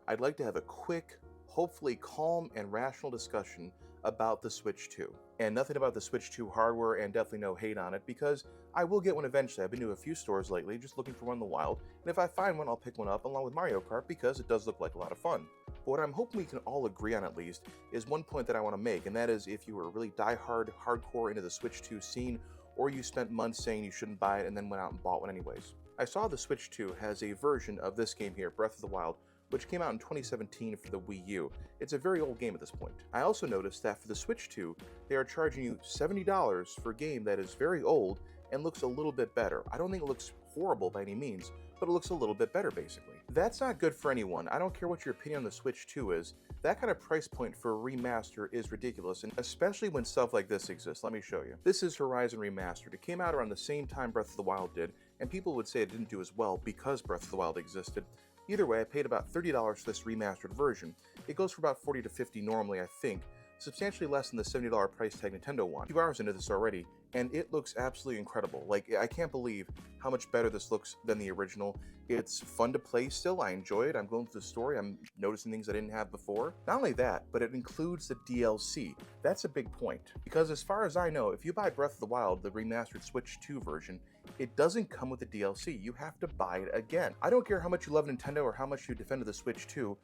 I'd like to have a quick, hopefully calm and rational discussion about the Switch 2. And nothing about the Switch 2 hardware, and definitely no hate on it, because I will get one eventually. I've been to a few stores lately just looking for one in the wild, and if I find one, I'll pick one up along with Mario Kart because it does look like a lot of fun. But what I'm hoping we can all agree on at least is one point that I want to make, and that is if you were really hardcore into the Switch 2 scene, or you spent months saying you shouldn't buy it and then went out and bought one anyways. I saw the Switch 2 has a version of this game here, Breath of the Wild, which came out in 2017 for the Wii U. It's a very old game at this point. I also noticed that for the Switch 2, they are charging you $70 for a game that is very old and looks a little bit better. I don't think it looks horrible by any means, but it looks a little bit better basically. That's not good for anyone. I don't care what your opinion on the Switch 2 is, that kind of price point for a remaster is ridiculous, and especially when stuff like this exists. Let me show you. This is Horizon Remastered. It came out around the same time Breath of the Wild did, and people would say it didn't do as well because Breath of the Wild existed. Either way, I paid about $30 for this remastered version. It goes for about $40 to $50 normally, I think, substantially less than the $70 price tag Nintendo one. 2 hours into this already, and it looks absolutely incredible. Like, I can't believe how much better this looks than the original. It's fun to play still, I enjoy it, I'm going through the story, I'm noticing things I didn't have before. Not only that, but it includes the DLC. That's a big point, because as far as I know, if you buy Breath of the Wild, the remastered Switch 2 version, it doesn't come with the DLC. You have to buy it again. I don't care how much you love Nintendo or how much you defended the Switch 2,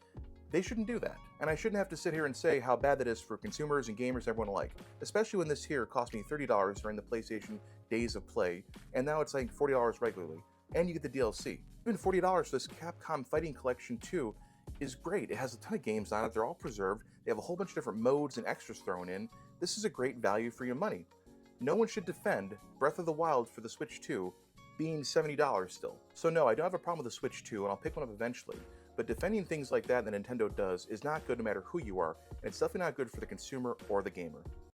they shouldn't do that. And I shouldn't have to sit here and say how bad that is for consumers and gamers and everyone alike. Especially when this here cost me $30 during the PlayStation days of play, and now it's like $40 regularly. And you get the DLC. Even $40 for this Capcom Fighting Collection 2 is great. It has a ton of games on it, they're all preserved, they have a whole bunch of different modes and extras thrown in. This is a great value for your money. No one should defend Breath of the Wild for the Switch 2 being $70 still. So no, I don't have a problem with the Switch 2, and I'll pick one up eventually. But defending things like that Nintendo does is not good no matter who you are, and it's definitely not good for the consumer or the gamer.